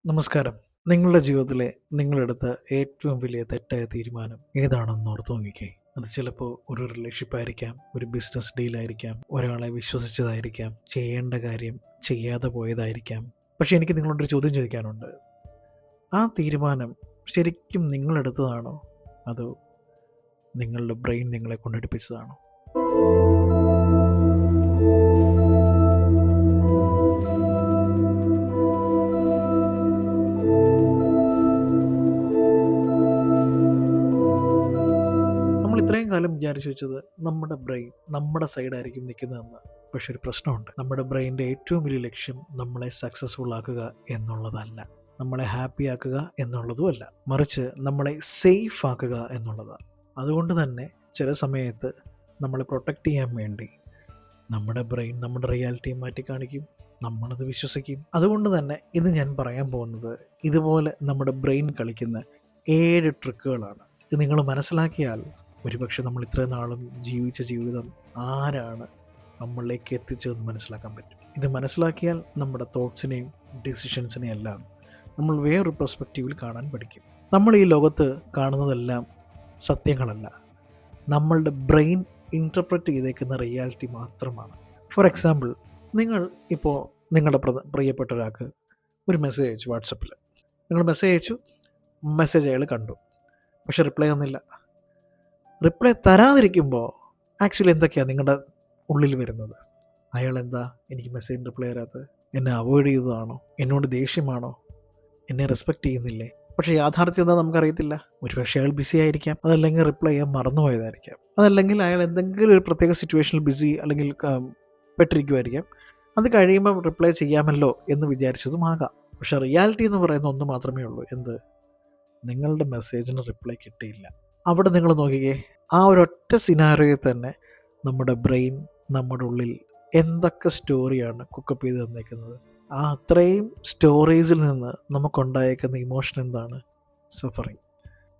നമസ്കാരം. നിങ്ങളുടെ ജീവിതത്തിലെ നിങ്ങളെടുത്ത ഏറ്റവും വലിയ തെറ്റായ തീരുമാനം ഏതാണെന്ന് ഓർത്ത് നോക്കിക്കേ. അത് ചിലപ്പോൾ ഒരു റിലേഷൻഷിപ്പ് ആയിരിക്കാം, ഒരു ബിസിനസ് ഡീലായിരിക്കാം, ഒരാളെ വിശ്വസിച്ചതായിരിക്കാം, ചെയ്യേണ്ട കാര്യം ചെയ്യാതെ പോയതായിരിക്കാം. പക്ഷേ എനിക്ക് നിങ്ങളോടൊരു ചോദ്യം ചോദിക്കാനുണ്ട്. ആ തീരുമാനം ശരിക്കും നിങ്ങളെടുത്തതാണോ? അതോ നിങ്ങളുടെ ബ്രെയിൻ നിങ്ങളെ കൊണ്ടെടുപ്പിച്ചതാണോ? നമ്മൾ ഇത്രയും കാലം വിചാരിച്ചു വെച്ചത് നമ്മുടെ ബ്രെയിൻ നമ്മുടെ സൈഡായിരിക്കും നിൽക്കുന്നതെന്ന്. പക്ഷെ ഒരു പ്രശ്നമുണ്ട്. നമ്മുടെ ബ്രെയിൻ്റെ ഏറ്റവും വലിയ ലക്ഷ്യം നമ്മളെ സക്സസ്ഫുൾ ആക്കുക എന്നുള്ളതല്ല, നമ്മളെ ഹാപ്പി ആക്കുക എന്നുള്ളതുമല്ല, മറിച്ച് നമ്മളെ സേഫ് ആക്കുക എന്നുള്ളതാണ്. അതുകൊണ്ട് തന്നെ ചില സമയത്ത് നമ്മളെ പ്രൊട്ടക്റ്റ് ചെയ്യാൻ വേണ്ടി നമ്മുടെ ബ്രെയിൻ നമ്മുടെ റിയാലിറ്റിയെ മാറ്റി കാണിക്കും, നമ്മളത് വിശ്വസിക്കും. അതുകൊണ്ട് തന്നെ ഇത് ഞാൻ പറയാൻ പോകുന്നത് ഇതുപോലെ നമ്മുടെ ബ്രെയിൻ കളിക്കുന്ന 7 ട്രിക്കുകളാണ്. ഇത് നിങ്ങൾ മനസ്സിലാക്കിയാൽ ഒരുപക്ഷെ നമ്മൾ ഇത്രയും നാളും ജീവിച്ച ജീവിതം ആരാണ് നമ്മളിലേക്ക് എത്തിച്ചതെന്ന് മനസ്സിലാക്കാൻ പറ്റും. ഇത് മനസ്സിലാക്കിയാൽ നമ്മുടെ തോട്ട്സിനെയും ഡിസിഷൻസിനെയും എല്ലാം നമ്മൾ വേറൊരു പെർസ്പെക്റ്റീവിൽ കാണാൻ പഠിക്കും. നമ്മൾ ഈ ലോകത്ത് കാണുന്നതെല്ലാം സത്യങ്ങളല്ല, നമ്മളുടെ ബ്രെയിൻ ഇൻറ്റർപ്രറ്റ് ചെയ്തേക്കുന്ന റിയാലിറ്റി മാത്രമാണ്. ഫോർ എക്സാമ്പിൾ, നിങ്ങൾ ഇപ്പോൾ നിങ്ങളുടെ പ്രിയപ്പെട്ട ഒരാൾക്ക് ഒരു മെസ്സേജ് അയച്ചു വാട്സപ്പിൽ. നിങ്ങൾ മെസ്സേജ് അയച്ചു, മെസ്സേജ് അയാൾ കണ്ടു, പക്ഷെ റിപ്ലൈ ഒന്നുമില്ല. റിപ്ലൈ തരാതിരിക്കുമ്പോൾ ആക്ച്വലി എന്തൊക്കെയാണ് നിങ്ങളുടെ ഉള്ളിൽ വരുന്നത്? അയാൾ എന്താ എനിക്ക് മെസ്സേജിന് റിപ്ലൈ തരാത്തത്? എന്നെ അവോയ്ഡ് ചെയ്തതാണോ? എന്നോട് ദേഷ്യമാണോ? എന്നെ റെസ്പെക്റ്റ് ചെയ്യുന്നില്ലേ? പക്ഷേ യാഥാർത്ഥ്യം എന്താ നമുക്കറിയത്തില്ല. ഒരുപക്ഷെ അയാൾ ബിസി ആയിരിക്കാം, അതല്ലെങ്കിൽ റിപ്ലൈ ചെയ്യാൻ മറന്നുപോയതായിരിക്കാം, അതല്ലെങ്കിൽ അയാൾ എന്തെങ്കിലും ഒരു പ്രത്യേക സിറ്റുവേഷനിൽ ബിസി അല്ലെങ്കിൽ പെട്ടിരിക്കുമായിരിക്കാം. അത് കഴിയുമ്പോൾ റിപ്ലൈ ചെയ്യാമല്ലോ എന്ന് വിചാരിച്ചതുമാകാം. പക്ഷെ റിയാലിറ്റി എന്ന് പറയുന്ന ഒന്ന് മാത്രമേ ഉള്ളൂ. എന്ത്? നിങ്ങളുടെ മെസ്സേജിന് റിപ്ലൈ കിട്ടിയില്ല. അവിടെ നിങ്ങൾ നോക്കിക്കേ, ആ ഒരൊറ്റ സിനാരിയോയിൽ തന്നെ നമ്മുടെ ബ്രെയിൻ നമ്മുടെ ഉള്ളിൽ എന്തൊക്കെ സ്റ്റോറിയാണ് കുക്കപ്പ് ചെയ്ത് തന്നേക്കുന്നത്. ആ അത്രയും സ്റ്റോറീസിൽ നിന്ന് നമുക്കുണ്ടായേക്കുന്ന ഇമോഷൻ എന്താണ്? സഫറിങ്.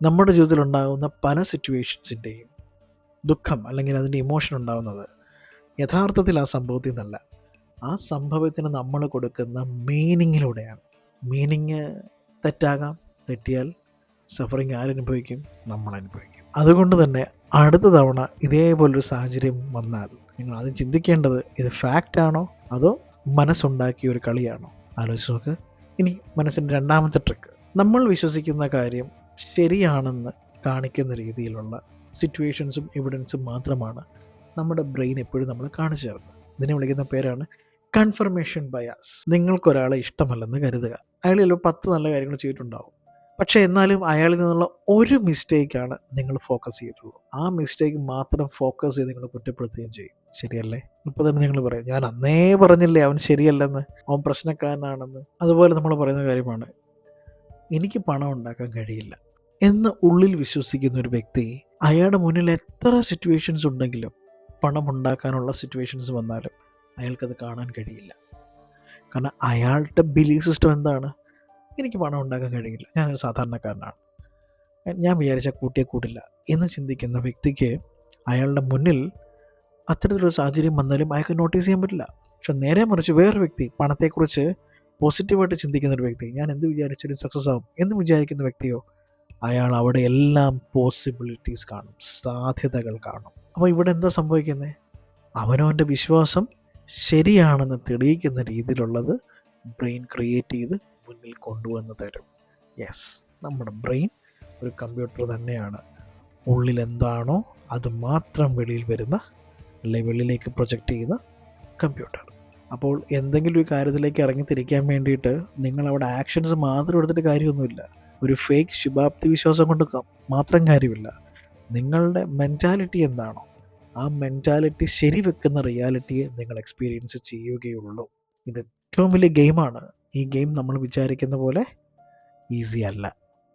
നമ്മുടെ ജീവിതത്തിൽ ഉണ്ടാകുന്ന പല സിറ്റുവേഷൻസിൻ്റെയും ദുഃഖം അല്ലെങ്കിൽ അതിൻ്റെ ഇമോഷൻ ഉണ്ടാകുന്നത് യഥാർത്ഥത്തിൽ ആ സംഭവത്തിൽ നിന്നല്ല, ആ സംഭവത്തിന് നമ്മൾ കൊടുക്കുന്ന മീനിങ്ങിലൂടെയാണ്. മീനിങ് തെറ്റാകാം, തെറ്റിയാൽ സഫറിങ് ആരനുഭവിക്കും? നമ്മൾ അനുഭവിക്കും. അതുകൊണ്ട് തന്നെ അടുത്ത തവണ ഇതേപോലൊരു സാഹചര്യം വന്നാൽ നിങ്ങൾ ആദ്യം ചിന്തിക്കേണ്ടത് ഇത് ഫാക്റ്റാണോ അതോ മനസ്സുണ്ടാക്കിയ ഒരു കളിയാണോ? ആലോചിച്ച് നോക്ക്. ഇനി മനസ്സിൻ്റെ രണ്ടാമത്തെ ട്രിക്ക്, നമ്മൾ വിശ്വസിക്കുന്ന കാര്യം ശരിയാണെന്ന് കാണിക്കുന്ന രീതിയിലുള്ള സിറ്റുവേഷൻസും എവിഡൻസും മാത്രമാണ് നമ്മുടെ ബ്രെയിൻ എപ്പോഴും നമ്മൾ കാണിച്ചു തരുന്നത്. ഇതിനെ വിളിക്കുന്ന പേരാണ് കൺഫർമേഷൻ ബയാസ്. നിങ്ങൾക്കൊരാളെ ഇഷ്ടമല്ലെന്ന് കരുതുക. അയാൾ ചിലപ്പോൾ 10 നല്ല കാര്യങ്ങൾ ചെയ്തിട്ടുണ്ടാവും, പക്ഷേ എന്നാലും അയാളിൽ നിന്നുള്ള ഒരു മിസ്റ്റേക്കാണ് നിങ്ങൾ ഫോക്കസ് ചെയ്തിട്ടുള്ളൂ. ആ മിസ്റ്റേക്ക് മാത്രം ഫോക്കസ് ചെയ്ത് നിങ്ങൾ കുറ്റപ്പെടുത്തുകയും ചെയ്യും. ശരിയല്ലേ? ഇപ്പോൾ തന്നെ നിങ്ങൾ പറയും, ഞാൻ അന്നേ പറഞ്ഞില്ലേ അവൻ ശരിയല്ലെന്ന്, അവൻ പ്രശ്നക്കാരനാണെന്ന്. അതുപോലെ നമ്മൾ പറയുന്ന കാര്യമാണ്, എനിക്ക് പണം ഉണ്ടാക്കാൻ കഴിയില്ല എന്ന് ഉള്ളിൽ വിശ്വസിക്കുന്ന ഒരു വ്യക്തി, അയാളുടെ മുന്നിൽ എത്ര സിറ്റുവേഷൻസ് ഉണ്ടെങ്കിലും, പണം ഉണ്ടാക്കാനുള്ള സിറ്റുവേഷൻസ് വന്നാലും അയാൾക്കത് കാണാൻ കഴിയില്ല. കാരണം അയാളുടെ ബിലീഫ് സിസ്റ്റം എന്താണ്? എനിക്ക് പണം ഉണ്ടാക്കാൻ കഴിയില്ല, ഞാനൊരു സാധാരണക്കാരനാണ്, ഞാൻ വിചാരിച്ചാൽ കൂട്ടിയേ കൂട്ടില്ല എന്ന് ചിന്തിക്കുന്ന വ്യക്തിക്ക് അയാളുടെ മുന്നിൽ അത്തരത്തിലൊരു സാഹചര്യം വന്നാലും അയാൾക്ക് നോട്ടീസ് ചെയ്യാൻ പറ്റില്ല. പക്ഷെ നേരെ മറിച്ച് വേറൊരു വ്യക്തി, പണത്തെക്കുറിച്ച് പോസിറ്റീവായിട്ട് ചിന്തിക്കുന്ന ഒരു വ്യക്തി, ഞാൻ എന്ത് വിചാരിച്ചാലും സക്സസ് ആവും എന്ന് വിചാരിക്കുന്ന വ്യക്തിയോ, അയാൾ അവിടെ എല്ലാം പോസിബിലിറ്റീസ് കാണും, സാധ്യതകൾ കാണും. അപ്പോൾ ഇവിടെ എന്താ സംഭവിക്കുന്നത്? അവനവൻ്റെ വിശ്വാസം ശരിയാണെന്ന് തെളിയിക്കുന്ന രീതിയിലുള്ളത് ബ്രെയിൻ ക്രിയേറ്റ് ചെയ്ത് മുന്നിൽ കൊണ്ടുവന്ന് തരും. യെസ്, നമ്മുടെ ബ്രെയിൻ ഒരു കമ്പ്യൂട്ടർ തന്നെയാണ്. ഉള്ളിൽ എന്താണോ അത് മാത്രം വെളിയിൽ വരുന്ന, അല്ലെങ്കിൽ വെളിയിലേക്ക് പ്രൊജക്റ്റ് ചെയ്യുന്ന കമ്പ്യൂട്ടർ. അപ്പോൾ എന്തെങ്കിലും ഒരു കാര്യത്തിലേക്ക് ഇറങ്ങിത്തിരിക്കാൻ വേണ്ടിയിട്ട് നിങ്ങളവിടെ ആക്ഷൻസ് മാത്രം എടുത്തിട്ട് കാര്യമൊന്നുമില്ല. ഒരു ഫേക്ക് ശുഭാപ്തി വിശ്വാസം കൊണ്ട് മാത്രം കാര്യമില്ല. നിങ്ങളുടെ മെൻറ്റാലിറ്റി എന്താണോ ആ മെൻറ്റാലിറ്റി ശരിവെക്കുന്ന റിയാലിറ്റിയെ നിങ്ങൾ എക്സ്പീരിയൻസ് ചെയ്യുകയുള്ളൂ. ഇത് ഏറ്റവും വലിയ ഗെയിമാണ്. ഈ ഗെയിം നമ്മൾ വിചാരിക്കുന്ന പോലെ ഈസി അല്ല.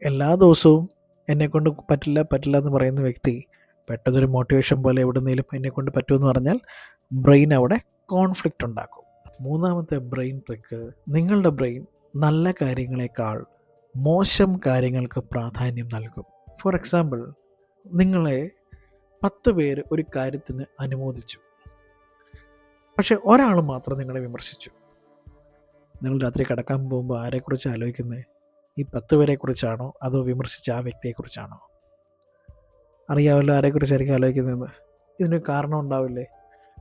എല്ലാ ദിവസവും എന്നെക്കൊണ്ട് പറ്റില്ല എന്ന് പറയുന്ന വ്യക്തി പെട്ടെന്നൊരു മോട്ടിവേഷൻ പോലെ എവിടുന്നേലും എന്നെക്കൊണ്ട് പറ്റുമെന്ന് പറഞ്ഞാൽ ബ്രെയിൻ അവിടെ കോൺഫ്ലിക്റ്റ് ഉണ്ടാക്കും. മൂന്നാമത്തെ ബ്രെയിൻ ട്രിക്ക്, നിങ്ങളുടെ ബ്രെയിൻ നല്ല കാര്യങ്ങളെക്കാൾ മോശം കാര്യങ്ങൾക്ക് പ്രാധാന്യം നൽകും. ഫോർ എക്സാമ്പിൾ, നിങ്ങളെ 10 പേര് ഒരു കാര്യത്തിന് അനുമോദിച്ചു, പക്ഷെ ഒരാൾ മാത്രം നിങ്ങളെ വിമർശിച്ചു. നിങ്ങൾ രാത്രി കിടക്കാൻ പോകുമ്പോൾ ആരെക്കുറിച്ച് ആലോചിക്കുന്നത്? ഈ 10 പേരെക്കുറിച്ചാണോ അതോ വിമർശിച്ച ആ വ്യക്തിയെക്കുറിച്ചാണോ? അറിയാമല്ലോ ആരെക്കുറിച്ചായിരിക്കും ആലോചിക്കുന്നതെന്ന്. ഇതിന് കാരണം ഉണ്ടാവില്ലേ?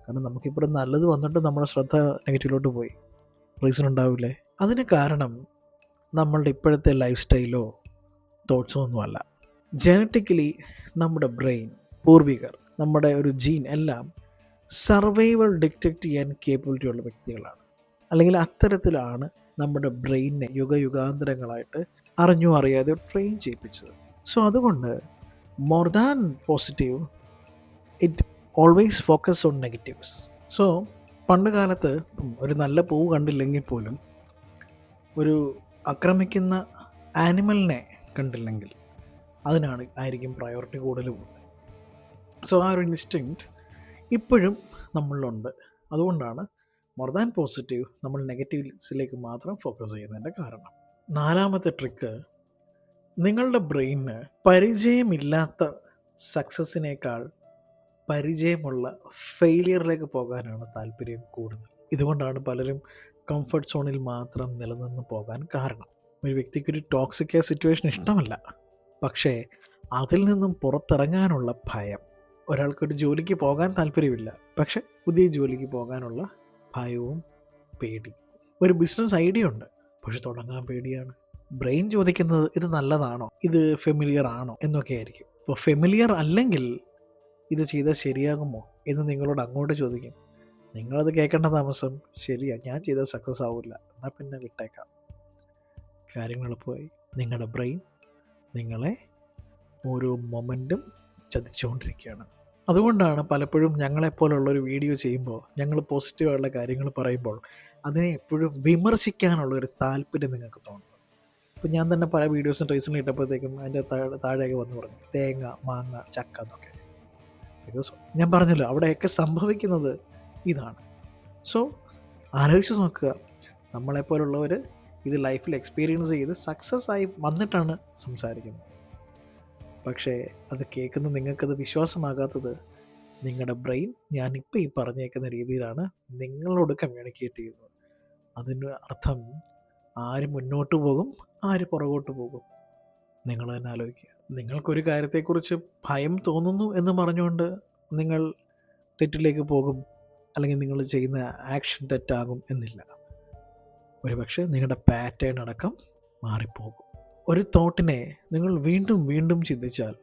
കാരണം നമുക്കിപ്പോൾ നല്ലത് വന്നിട്ട് നമ്മുടെ ശ്രദ്ധ നെഗറ്റീവിലോട്ട് പോയി. റീസൺ ഉണ്ടാവില്ലേ? അതിന് കാരണം നമ്മളുടെ ഇപ്പോഴത്തെ ലൈഫ് സ്റ്റൈലോ തോട്ട്സോ ഒന്നുമല്ല. ജനറ്റിക്കലി നമ്മുടെ ബ്രെയിൻ, പൂർവികർ, നമ്മുടെ ഒരു ജീൻ എല്ലാം സർവൈവൽ ഡിറ്റക്റ്റ് ചെയ്യാൻ കേപ്പബിലിറ്റി ഉള്ള വ്യക്തികളാണ്. അല്ലെങ്കിൽ അത്തരത്തിലാണ് നമ്മുടെ ബ്രെയിനിനെ യുഗയുഗാന്തരങ്ങളായിട്ട് അറിഞ്ഞോ അറിയാതെ ട്രെയിൻ ചെയ്യിപ്പിച്ചത്. സോ അതുകൊണ്ട് more than positive it always focus on negatives. So പണ്ട് കാലത്ത് ഒരു നല്ല പൂവ് കണ്ടില്ലെങ്കിൽ പോലും ഒരു ആക്രമിക്കുന്ന ആനിമലിനെ കണ്ടില്ലെങ്കിൽ ആയിരിക്കും പ്രയോറിറ്റി കൂടുതൽ പോകുന്നത്. സോ ആ ഒരു ഇൻസ്റ്റിങ്ക്റ്റ് ഇപ്പോഴും നമ്മളിലുണ്ട്. അതുകൊണ്ടാണ് മോർ ദാൻ പോസിറ്റീവ് നമ്മൾ നെഗറ്റീവ്സിലേക്ക് മാത്രം ഫോക്കസ് ചെയ്യുന്നതിൻ്റെ കാരണം. 4ാമത്തെ ട്രിക്ക്, നിങ്ങളുടെ ബ്രെയിനിന് പരിചയമില്ലാത്ത സക്സസ്സിനേക്കാൾ പരിചയമുള്ള ഫെയിലിയറിലേക്ക് പോകാനാണ് താല്പര്യം കൂടുതൽ. ഇതുകൊണ്ടാണ് പലരും കംഫർട്ട് സോണിൽ മാത്രം നിലനിന്ന് പോകാൻ കാരണം. ഒരു വ്യക്തിക്കൊരു ടോക്സിക് സിറ്റുവേഷൻ ഇഷ്ടമല്ല, പക്ഷേ അതിൽ നിന്നും പുറത്തിറങ്ങാനുള്ള ഭയം. ഒരാൾക്കൊരു ജോലിക്ക് പോകാൻ താല്പര്യമില്ല, പക്ഷെ പുതിയ ജോലിക്ക് പോകാനുള്ള ഭയവും പേടി. ഒരു ബിസിനസ് ഐഡിയ ഉണ്ട്, പക്ഷെ തുടങ്ങാൻ പേടിയാണ്. ബ്രെയിൻ ചോദിക്കുന്നത് ഇത് നല്ലതാണോ, ഇത് ഫെമിലിയർ ആണോ എന്നൊക്കെ ആയിരിക്കും. ഇപ്പോൾ ഫെമിലിയർ അല്ലെങ്കിൽ ഇത് ചെയ്താൽ ശരിയാകുമോ എന്ന് നിങ്ങളോട് അങ്ങോട്ട് ചോദിക്കും. നിങ്ങളത് കേൾക്കേണ്ട താമസം. ശരിയാ, ഞാൻ ചെയ്താൽ സക്സസ് ആവില്ല, എന്നാൽ പിന്നെ വിട്ടേക്കാം. കാര്യങ്ങൾ പോയി. നിങ്ങളുടെ ബ്രെയിൻ നിങ്ങളെ ഓരോ മൊമെൻറ്റും ചതിച്ചുകൊണ്ടിരിക്കുകയാണ്. അതുകൊണ്ടാണ് പലപ്പോഴും ഞങ്ങളെപ്പോലുള്ളൊരു വീഡിയോ ചെയ്യുമ്പോൾ, ഞങ്ങൾ പോസിറ്റീവായുള്ള കാര്യങ്ങൾ പറയുമ്പോൾ അതിനെ എപ്പോഴും വിമർശിക്കാനുള്ളൊരു താല്പര്യം നിങ്ങൾക്ക് തോന്നുന്നു. ഇപ്പോൾ ഞാൻ തന്നെ പല വീഡിയോസും റീസെൻ്റ് ഇട്ടപ്പോഴത്തേക്കും അതിൻ്റെ താഴെയൊക്കെ വന്ന് പറഞ്ഞു തേങ്ങ, മാങ്ങ, ചക്ക എന്നൊക്കെ. ബിക്കോസ് ഞാൻ പറഞ്ഞല്ലോ അവിടെയൊക്കെ സംഭവിക്കുന്നത് ഇതാണ്. സോ ആലോചിച്ച് നോക്കുക, നമ്മളെപ്പോലുള്ളവർ ഇത് ലൈഫിൽ എക്സ്പീരിയൻസ് ചെയ്ത് സക്സസ് ആയി വന്നിട്ടാണ് സംസാരിക്കുന്നത്. പക്ഷേ അത് കേൾക്കുന്ന നിങ്ങൾക്കത് വിശ്വാസമാകാത്തത് നിങ്ങളുടെ ബ്രെയിൻ ഞാനിപ്പോൾ ഈ പറഞ്ഞേക്കുന്ന രീതിയിലാണ് നിങ്ങളോട് കമ്മ്യൂണിക്കേറ്റ് ചെയ്യുന്നത്. അതിന് അർത്ഥം ആര് മുന്നോട്ട് പോകും, ആര് പുറകോട്ട് പോകും, നിങ്ങൾ തന്നെ ആലോചിക്കുക. നിങ്ങൾക്കൊരു കാര്യത്തെക്കുറിച്ച് ഭയം തോന്നുന്നു എന്ന് പറഞ്ഞുകൊണ്ട് നിങ്ങൾ തെറ്റിലേക്ക് പോകും, അല്ലെങ്കിൽ നിങ്ങൾ ചെയ്യുന്ന ആക്ഷൻ തെറ്റാകും എന്നില്ല. ഒരുപക്ഷെ നിങ്ങളുടെ പാറ്റേൺ അടക്കം മാറിപ്പോകും. ഒരു തോട്ടിനെ നിങ്ങൾ വീണ്ടും വീണ്ടും ചിന്തിച്ചാൽ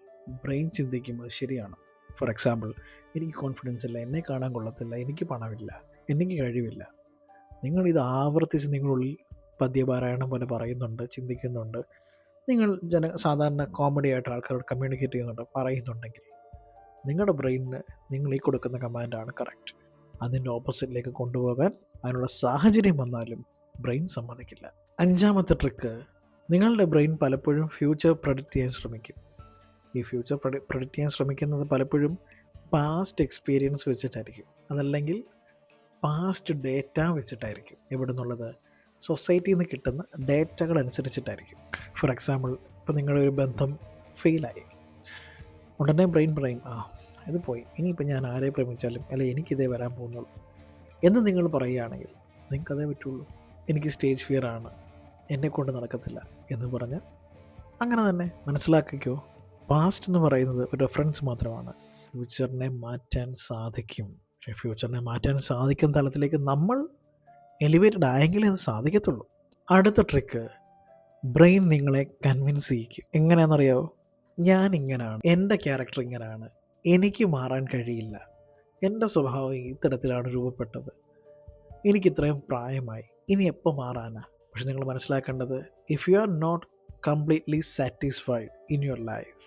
ബ്രെയിൻ ചിന്തിക്കുന്നത് ശരിയാണ്. ഫോർ എക്സാമ്പിൾ, എനിക്ക് കോൺഫിഡൻസ് ഇല്ല, എന്നെ കാണാൻ കൊള്ളത്തില്ല, എനിക്ക് പണമില്ല, എനിക്ക് കഴിവില്ല. നിങ്ങളിത് ആവർത്തിച്ച് നിങ്ങളുള്ളിൽ പദ്യപാരായണം പോലെ പറയുന്നുണ്ട്, ചിന്തിക്കുന്നുണ്ട്, നിങ്ങൾ സാധാരണ കോമഡി ആയിട്ട് ആൾക്കാരോട് കമ്മ്യൂണിക്കേറ്റ് ചെയ്യുന്നുണ്ട്, പറയുന്നുണ്ടെങ്കിൽ നിങ്ങളുടെ ബ്രെയിനിന് നിങ്ങൾ ഈ കൊടുക്കുന്ന കമാൻഡാണ് കറക്റ്റ്. അതിൻ്റെ ഓപ്പോസിറ്റിലേക്ക് കൊണ്ടുപോകാൻ അതിനുള്ള സാഹചര്യം വന്നാലും ബ്രെയിൻ സമ്മതിക്കില്ല. 5ാമത്തെ ട്രിക്ക്, നിങ്ങളുടെ ബ്രെയിൻ പലപ്പോഴും ഫ്യൂച്ചർ പ്രഡിക്റ്റ് ചെയ്യാൻ ശ്രമിക്കും. ഈ ഫ്യൂച്ചർ പ്രഡിക്റ്റ് ചെയ്യാൻ ശ്രമിക്കുന്നത് പലപ്പോഴും പാസ്റ്റ് എക്സ്പീരിയൻസ് വെച്ചിട്ടായിരിക്കും, അതല്ലെങ്കിൽ പാസ്റ്റ് ഡേറ്റ വെച്ചിട്ടായിരിക്കും. എവിടെ നിന്നുള്ളത്? സൊസൈറ്റിയിൽ നിന്ന് കിട്ടുന്ന ഡേറ്റകൾ അനുസരിച്ചിട്ടായിരിക്കും. ഫോർ എക്സാമ്പിൾ, ഇപ്പോൾ നിങ്ങളുടെ ഒരു ബന്ധം ഫെയിലായി, ഉടനെ ബ്രെയിൻ പറയും ഇത് പോയി, ഇനിയിപ്പോൾ ഞാൻ ആരെ പ്രേമിച്ചാലും അല്ലെ എനിക്കിതേ വരാൻ പോകുന്നുള്ളൂ എന്ന് നിങ്ങൾ പറയുകയാണെങ്കിൽ നിങ്ങൾക്കതേ പറ്റുള്ളൂ. എനിക്ക് സ്റ്റേജ് ഫിയർ ആണ്, എന്നെക്കൊണ്ട് നടക്കത്തില്ല എന്ന് പറഞ്ഞാൽ അങ്ങനെ തന്നെ മനസ്സിലാക്കിക്കോ. പാസ്റ്റ് എന്ന് പറയുന്നത് ഒരു റെഫറൻസ് മാത്രമാണ്. ഫ്യൂച്ചറിനെ മാറ്റാൻ സാധിക്കും, പക്ഷേ ഫ്യൂച്ചറിനെ മാറ്റാൻ സാധിക്കുന്ന തലത്തിലേക്ക് നമ്മൾ എലിവേറ്റഡ് ആയെങ്കിലേ അത് സാധിക്കത്തുള്ളൂ. അടുത്ത ട്രിക്ക്, ബ്രെയിൻ നിങ്ങളെ കൺവിൻസ് ചെയ്യിക്കും. എങ്ങനെയാണെന്നറിയാമോ? ഞാൻ ഇങ്ങനെയാണ്, എൻ്റെ ക്യാരക്ടർ ഇങ്ങനെയാണ്, എനിക്ക് മാറാൻ കഴിയില്ല, എൻ്റെ സ്വഭാവം ഇത്തരത്തിലാണ് രൂപപ്പെട്ടത്, എനിക്കിത്രയും പ്രായമായി, ഇനി എപ്പോൾ മാറാനാ? പക്ഷെ നിങ്ങൾ മനസ്സിലാക്കേണ്ടത്, if you are not completely satisfied in your life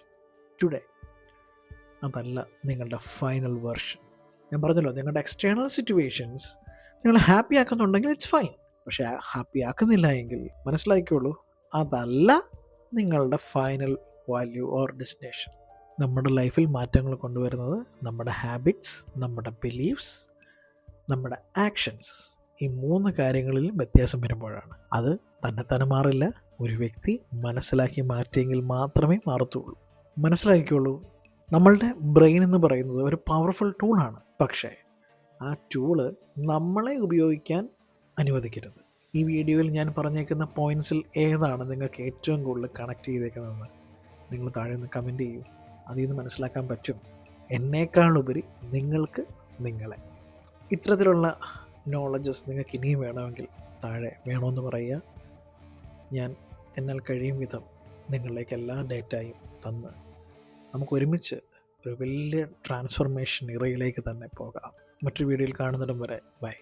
today, അതല്ല നിങ്ങളുടെ ഫൈനൽ വെർഷൻ. ഞാൻ പറഞ്ഞല്ലോ, നിങ്ങളുടെ എക്സ്റ്റേണൽ സിറ്റുവേഷൻസ് നിങ്ങൾ ഹാപ്പി ആക്കുന്നുണ്ടെങ്കിൽ ഇറ്റ്സ് ഫൈൻ. പക്ഷേ ഹാപ്പി ആക്കുന്നില്ല എങ്കിൽ മനസ്സിലാക്കിക്കോളൂ, അതല്ല നിങ്ങളുടെ ഫൈനൽ വാല്യൂ ഓർ ഡെസ്റ്റിനേഷൻ. നമ്മുടെ ലൈഫിൽ മാറ്റങ്ങൾ കൊണ്ടുവരുന്നത് നമ്മുടെ ഹാബിറ്റ്സ്, നമ്മുടെ ബിലീഫ്സ്, നമ്മുടെ ആക്ഷൻസ്, ഈ 3 കാര്യങ്ങളിലും വ്യത്യാസം വരുമ്പോഴാണ്. അത് തന്നെത്താനെ മാറില്ല. ഒരു വ്യക്തി മനസ്സിലാക്കി മാറ്റിയെങ്കിൽ മാത്രമേ മാറത്തുള്ളൂ. മനസ്സിലാക്കിക്കോളൂ, നമ്മളുടെ ബ്രെയിൻ എന്ന് പറയുന്നത് ഒരു പവർഫുൾ ടൂളാണ്. പക്ഷേ ആ ടൂള് നമ്മളെ ഉപയോഗിക്കാൻ അനുവദിക്കരുത്. ഈ വീഡിയോയിൽ ഞാൻ പറഞ്ഞേക്കുന്ന പോയിൻറ്റ്സിൽ ഏതാണ് നിങ്ങൾക്ക് ഏറ്റവും കൂടുതൽ കണക്ട് ചെയ്തേക്കുന്നതെന്ന് നിങ്ങൾ താഴെ നിന്ന് കമൻറ്റ് ചെയ്യൂ. അതിൽ നിന്ന് മനസ്സിലാക്കാൻ പറ്റും എന്നേക്കാളുപരി നിങ്ങൾക്ക് നിങ്ങളെ. ഇത്തരത്തിലുള്ള നോളജസ് നിങ്ങൾക്ക് ഇനിയും വേണമെങ്കിൽ താഴെ വേണമെന്ന് പറയുക. ഞാൻ എന്നാൽ കഴിയും വിധം നിങ്ങളിലേക്ക് എല്ലാ ഡേറ്റയും തന്ന് നമുക്ക് ഒരുമിച്ച് ഒരു വലിയ ട്രാൻസ്ഫോർമേഷൻ ഇറയിലേക്ക് തന്നെ പോകാം. മറ്റൊരു വീഡിയോയിൽ കാണുന്നിടം വരെ ബൈ.